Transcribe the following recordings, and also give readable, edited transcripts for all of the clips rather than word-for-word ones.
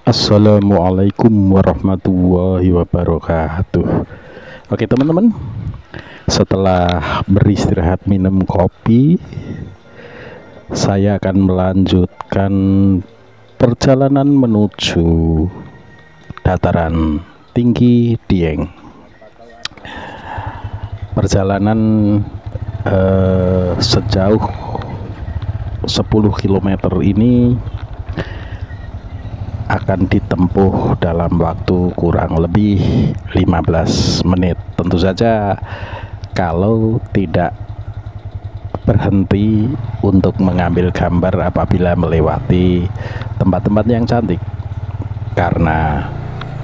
Assalamualaikum warahmatullahi wabarakatuh. Oke teman-teman, setelah beristirahat minum kopi, saya akan melanjutkan perjalanan menuju dataran tinggi Dieng. Perjalanan sejauh 10 km ini akan ditempuh dalam waktu kurang lebih 15 menit. Tentu saja kalau tidak berhenti untuk mengambil gambar apabila melewati tempat-tempat yang cantik, karena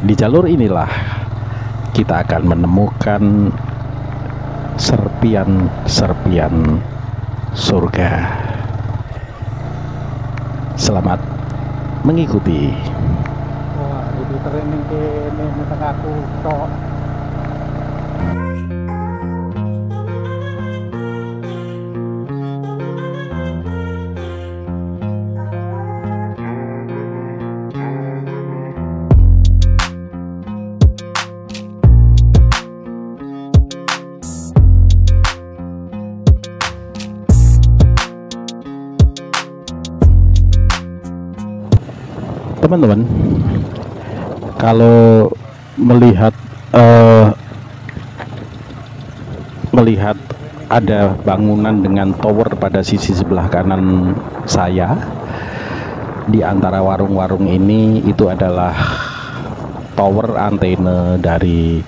di jalur inilah kita akan menemukan serpian-serpian surga. Selamat mengikuti. Wah, jadi training kene tengah aku tok. Teman-teman, kalau melihat ada bangunan dengan tower pada sisi sebelah kanan saya, di antara warung-warung ini itu adalah tower antena dari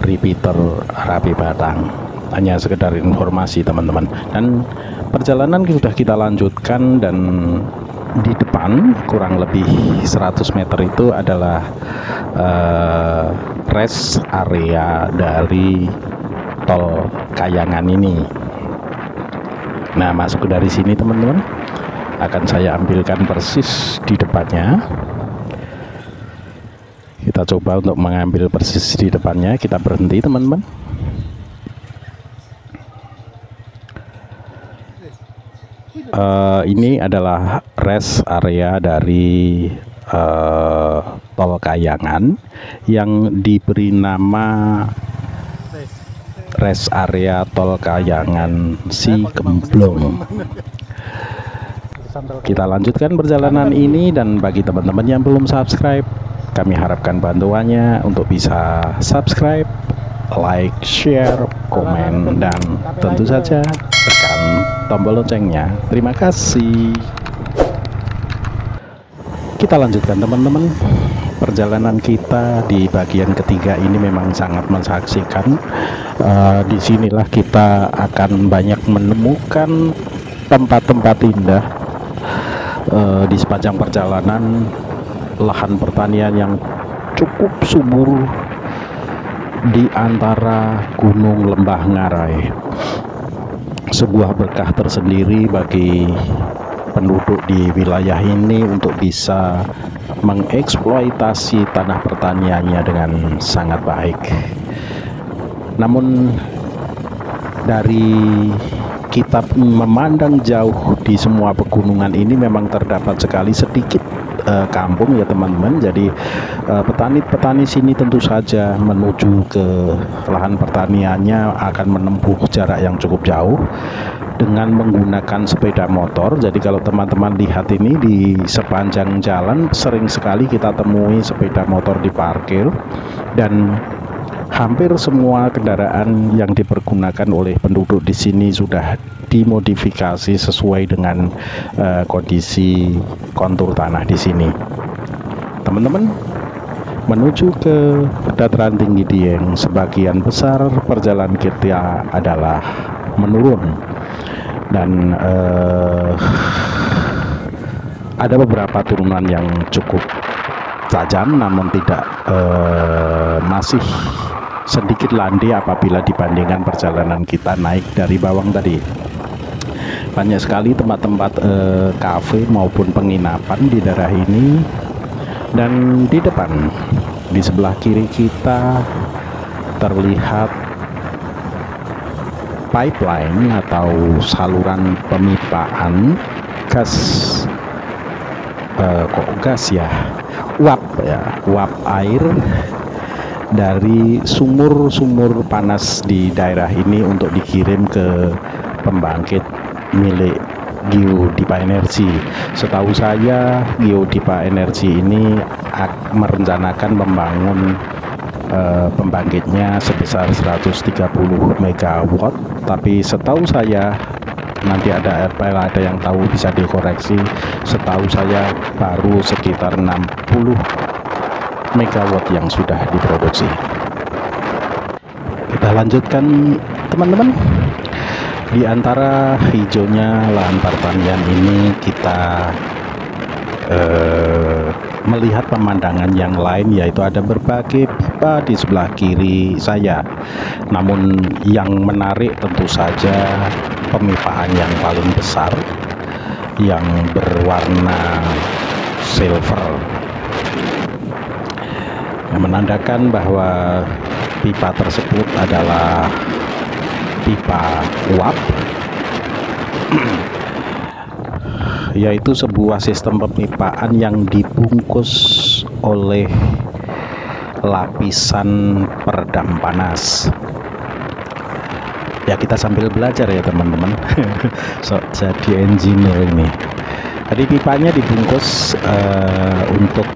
repeater Rapi Batang. Hanya sekedar informasi teman-teman, dan perjalanan sudah kita lanjutkan, dan di depan kurang lebih 100 meter itu adalah rest area dari tol Kayangan ini. Nah, masuk dari sini teman-teman, akan saya ambilkan persis di depannya. Kita coba untuk mengambil persis di depannya. Kita berhenti teman-teman. Ini adalah rest area dari tol Kayangan yang diberi nama rest area tol Kayangan Si Gemblong. Kita lanjutkan perjalanan ini, dan bagi teman-teman yang belum subscribe, kami harapkan bantuannya untuk bisa subscribe, like, share, komen, dan tentu saja tekan tombol loncengnya. Terima kasih. Kita lanjutkan teman-teman. Perjalanan kita di bagian ketiga ini memang sangat mensaksikan. Disinilah kita akan banyak menemukan tempat-tempat indah di sepanjang perjalanan. Lahan pertanian yang cukup subur di antara gunung lembah Ngarai, sebuah berkah tersendiri bagi penduduk di wilayah ini untuk bisa mengeksploitasi tanah pertaniannya dengan sangat baik. Namun dari kita memandang jauh di semua pegunungan ini memang terdapat sekali sedikit kampung ya teman-teman. Jadi petani-petani sini tentu saja menuju ke lahan pertaniannya akan menempuh jarak yang cukup jauh dengan menggunakan sepeda motor. Jadi kalau teman-teman lihat ini di sepanjang jalan sering sekali kita temui sepeda motor diparkir, dan hampir semua kendaraan yang dipergunakan oleh penduduk di sini sudah dimodifikasi sesuai dengan kondisi kontur tanah di sini. Teman-teman, menuju ke dataran tinggi Dieng, sebagian besar perjalanan kita adalah menurun, dan ada beberapa turunan yang cukup tajam, namun tidak masih sedikit landai apabila dibandingkan perjalanan kita naik dari Bawang tadi. Banyak sekali tempat-tempat kafe maupun penginapan di daerah ini, dan di depan di sebelah kiri kita terlihat pipeline atau saluran pemipaan gas, gas ya, uap ya, uap air dari sumur-sumur panas di daerah ini untuk dikirim ke pembangkit milik Geodipa Energi. Setahu saya Geodipa Energi ini merencanakan membangun pembangkitnya sebesar 130 MW, tapi setahu saya, nanti ada yang tahu bisa dikoreksi, setahu saya baru sekitar 60 MW yang sudah diproduksi. Kita lanjutkan teman-teman. Di antara hijaunya lahan pertanian ini kita melihat pemandangan yang lain, yaitu ada berbagai pipa di sebelah kiri saya. Namun yang menarik tentu saja pemipaan yang paling besar yang berwarna silver, yang menandakan bahwa pipa tersebut adalah pipa uap, yaitu sebuah sistem pemipaan yang dibungkus oleh lapisan peredam panas. Ya, kita sambil belajar ya teman-teman. So, jadi engineer ini. Tadi pipanya dibungkus untuk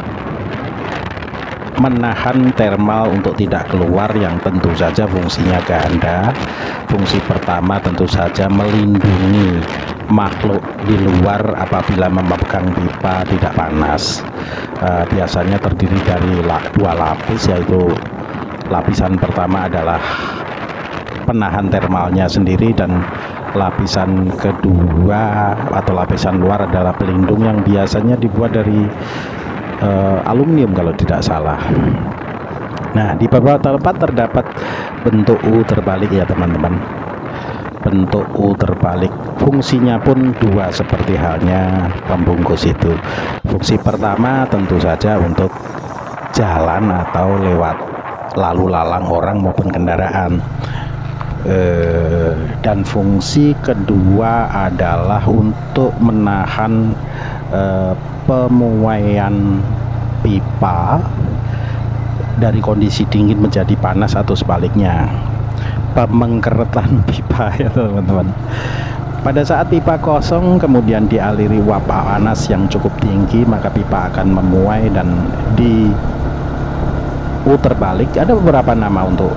menahan thermal untuk tidak keluar, yang tentu saja fungsinya ganda. Fungsi pertama tentu saja melindungi makhluk di luar apabila memegang pipa tidak panas. Biasanya terdiri dari dua lapis, yaitu lapisan pertama adalah penahan thermalnya sendiri, dan lapisan kedua atau lapisan luar adalah pelindung yang biasanya dibuat dari aluminium kalau tidak salah. Nah, di beberapa tempat terdapat bentuk U terbalik ya teman-teman. Bentuk U terbalik, fungsinya pun dua seperti halnya pembungkus itu. Fungsi pertama tentu saja untuk jalan atau lewat lalu lalang orang maupun kendaraan. Dan fungsi kedua adalah untuk menahan pemuaian pipa dari kondisi dingin menjadi panas atau sebaliknya, pemengkeretan pipa ya teman-teman. Pada saat pipa kosong kemudian dialiri uap panas yang cukup tinggi, maka pipa akan memuai dan di U terbalik. Ada beberapa nama untuk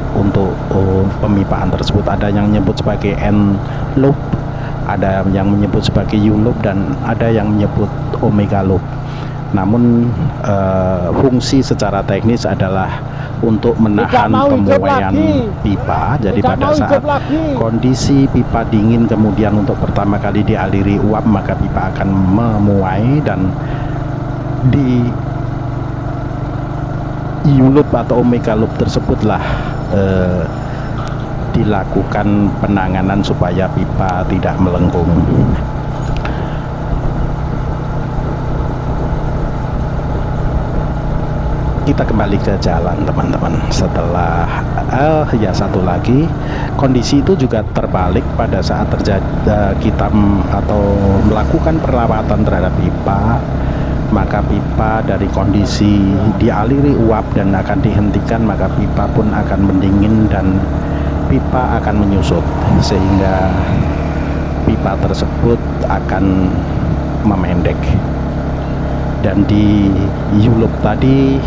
pemipaan tersebut. Ada yang menyebut sebagai N loop, ada yang menyebut sebagai U loop, dan ada yang menyebut omega loop. Namun fungsi secara teknis adalah untuk menahan pemuaian pipa. Jadi pada saat kondisi pipa dingin kemudian untuk pertama kali dialiri uap, maka pipa akan memuai, dan di U loop atau omega loop tersebutlah dilakukan penanganan supaya pipa tidak melengkung. Kita kembali ke jalan teman-teman. Setelah ya satu lagi, kondisi itu juga terbalik pada saat terjadi kita atau melakukan perawatan terhadap pipa, maka pipa dari kondisi dialiri uap dan akan dihentikan, maka pipa pun akan mendingin dan pipa akan menyusut, sehingga pipa tersebut akan memendek. Dan di U-loop tadi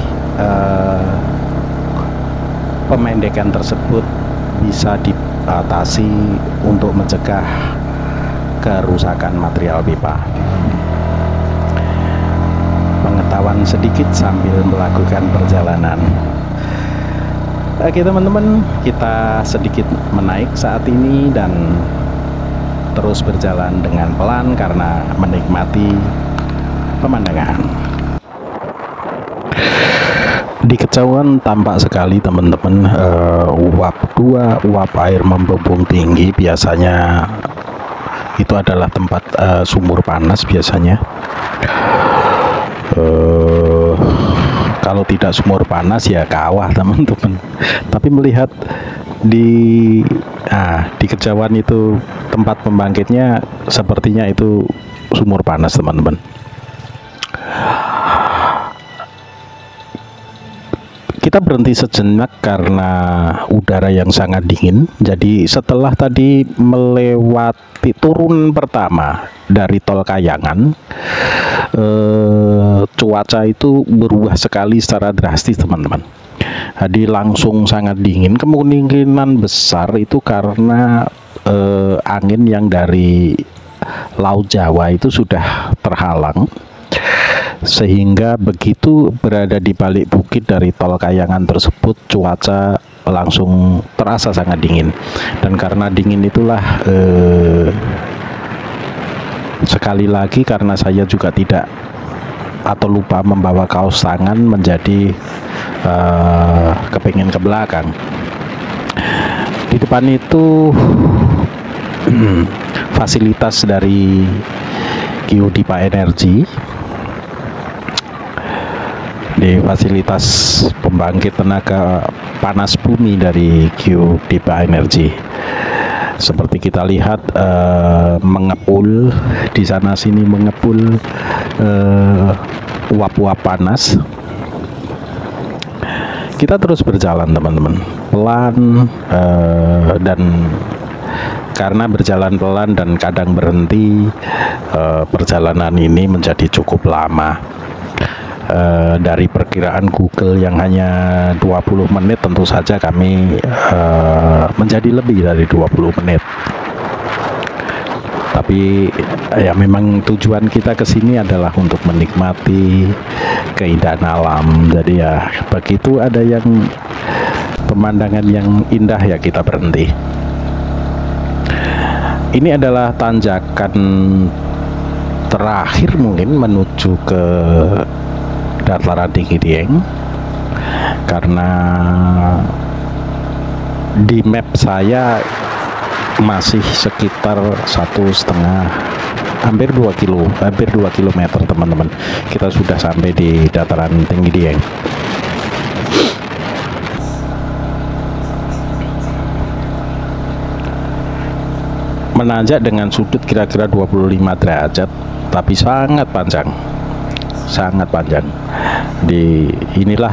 pemendekan tersebut bisa diatasi untuk mencegah kerusakan material pipa. Pengetahuan sedikit sambil melakukan perjalanan. Oke teman-teman, kita sedikit menaik saat ini dan terus berjalan dengan pelan karena menikmati pemandangan. Di kejauhan tampak sekali teman-teman uap air membumbung tinggi. Biasanya itu adalah tempat sumur panas biasanya. Kalau tidak sumur panas ya kawah teman-teman. Tapi melihat di kejauhan itu tempat pembangkitnya, sepertinya itu sumur panas teman-teman. Kita berhenti sejenak karena udara yang sangat dingin. Jadi setelah tadi melewati turun pertama dari tol Kayangan, cuaca itu berubah sekali secara drastis, teman-teman. Jadi langsung sangat dingin. Kemungkinan besar itu karena angin yang dari Laut Jawa itu sudah terhalang, sehingga begitu berada di balik bukit dari tol Kayangan tersebut, cuaca langsung terasa sangat dingin. Dan karena dingin itulah sekali lagi karena saya juga tidak atau lupa membawa kaos tangan, menjadi kepingin ke belakang. Di depan itu fasilitas dari Geodipa Energi, di fasilitas pembangkit tenaga panas bumi dari Geodipa Energi. Seperti kita lihat mengepul di sana sini, mengepul uap-uap panas. Kita terus berjalan, teman-teman, pelan, dan karena berjalan pelan dan kadang berhenti, perjalanan ini menjadi cukup lama. Dari perkiraan Google yang hanya 20 menit, tentu saja kami menjadi lebih dari 20 menit. Tapi ya memang tujuan kita ke sini adalah untuk menikmati keindahan alam. Jadi ya begitu ada yang pemandangan yang indah, ya kita berhenti. Ini adalah tanjakan terakhir mungkin menuju ke dataran tinggi Dieng, karena di map saya masih sekitar 1,5, hampir 2 kilometer, teman-teman. Kita sudah sampai di dataran tinggi Dieng. Menanjak dengan sudut kira-kira 25 derajat, tapi sangat panjang. Inilah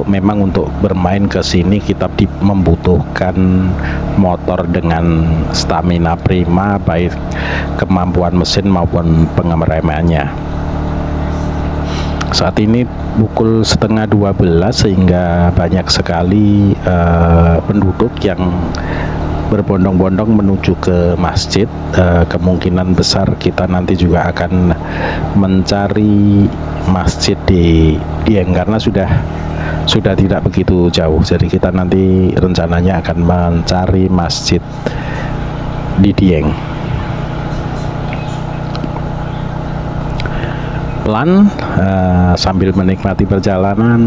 memang untuk bermain ke sini kita membutuhkan motor dengan stamina prima, baik kemampuan mesin maupun pengeremannya. Saat ini pukul 11:30, sehingga banyak sekali penduduk yang berbondong-bondong menuju ke masjid. Kemungkinan besar kita nanti juga akan mencari masjid di Dieng, karena sudah tidak begitu jauh. Jadi kita nanti rencananya akan mencari masjid di Dieng. Pelan, sambil menikmati perjalanan,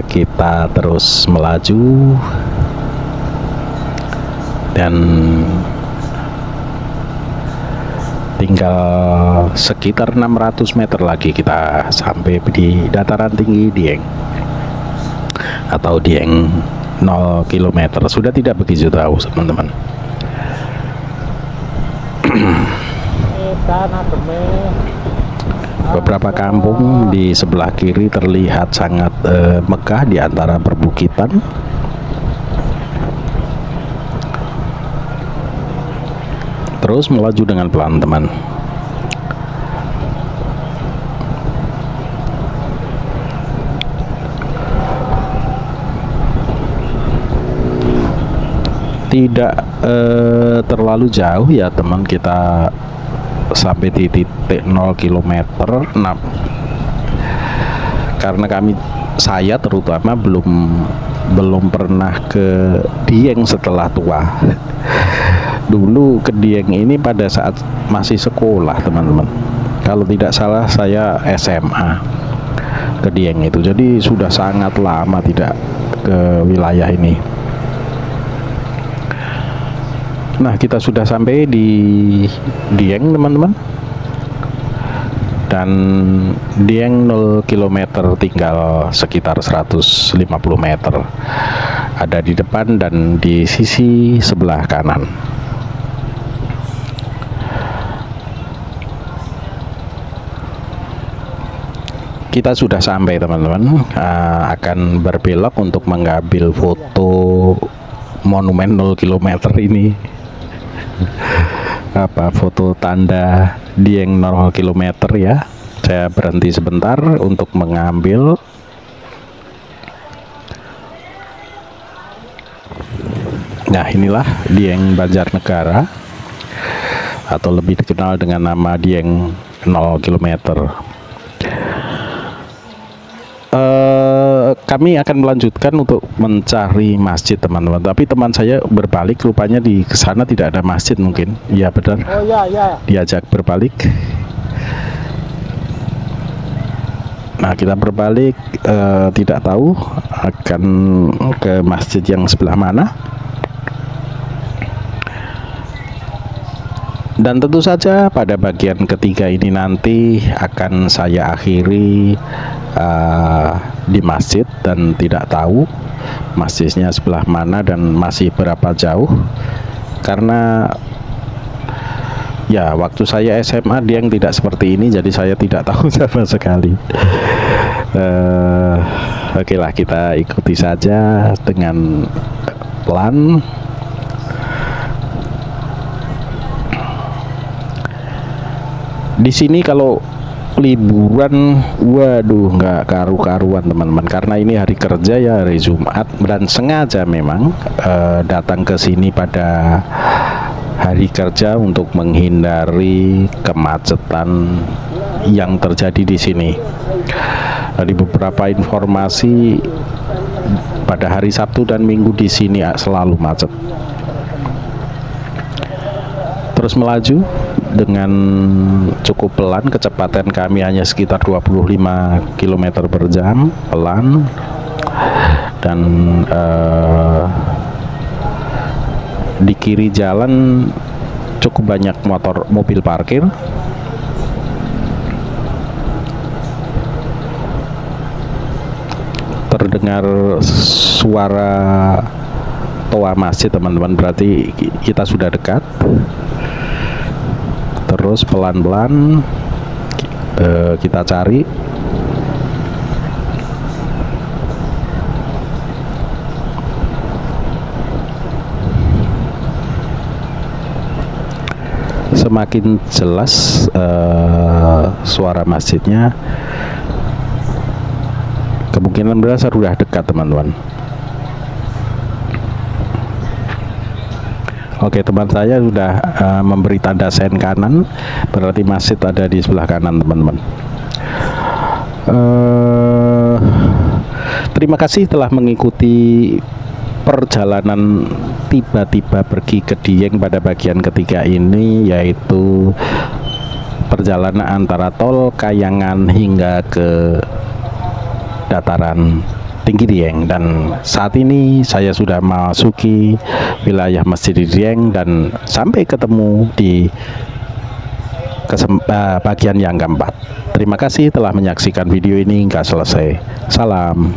kita terus melaju. Dan tinggal sekitar 600 meter lagi kita sampai di dataran tinggi Dieng, atau Dieng 0 km. Sudah tidak begitu jauh, teman-teman. Beberapa kampung di sebelah kiri terlihat sangat megah di antara perbukitan. Terus melaju dengan pelan, teman. Tidak terlalu jauh ya, teman. Kita sampai di titik 0 km. Nah, karena saya terutama belum pernah ke Dieng setelah tua. Dulu ke Dieng ini pada saat masih sekolah, teman-teman. Kalau tidak salah saya SMA ke Dieng itu. Jadi sudah sangat lama tidak ke wilayah ini. Nah, kita sudah sampai di Dieng, teman-teman. Dan Dieng 0 km, tinggal sekitar 150 meter. Ada di depan dan di sisi sebelah kanan. Kita sudah sampai teman-teman, akan berbelok untuk mengambil foto monumen 0 km ini. Foto tanda Dieng 0 km ya. Saya berhenti sebentar untuk mengambil. Nah, inilah Dieng Banjarnegara, atau lebih dikenal dengan nama Dieng 0 km. Kami akan melanjutkan untuk mencari masjid teman-teman, tapi teman saya berbalik, rupanya di sana tidak ada masjid mungkin. Iya benar. Oh iya, iya. Diajak berbalik. Nah, kita berbalik, tidak tahu akan ke masjid yang sebelah mana. Dan tentu saja pada bagian ketiga ini nanti akan saya akhiri di masjid, dan tidak tahu masjidnya sebelah mana dan masih berapa jauh, karena ya waktu saya SMA Dieng tidak seperti ini, jadi saya tidak tahu sama sekali. Oke lah, kita ikuti saja dengan pelan. Di sini kalau liburan, waduh, nggak karu-karuan teman-teman, karena ini hari kerja ya, hari Jumat, dan sengaja memang datang ke sini pada hari kerja untuk menghindari kemacetan yang terjadi di sini. Dari beberapa informasi, pada hari Sabtu dan Minggu di sini selalu macet. Terus melaju dengan cukup pelan, kecepatan kami hanya sekitar 25 km per jam, pelan. Dan di kiri jalan cukup banyak mobil parkir. Terdengar suara toa masjid teman-teman, berarti kita sudah dekat. Terus pelan-pelan kita cari. Semakin jelas suara masjidnya, kemungkinan besar sudah dekat teman-teman. Oke, teman saya sudah memberi tanda sen kanan, berarti masjid ada di sebelah kanan teman-teman. Terima kasih telah mengikuti perjalanan tiba-tiba pergi ke Dieng pada bagian ketiga ini, yaitu perjalanan antara tol Kayangan hingga ke dataran tinggi Dieng. Dan saat ini saya sudah memasuki wilayah Masjid Dieng, dan sampai ketemu di bagian yang keempat. Terima kasih telah menyaksikan video ini hingga selesai. Salam.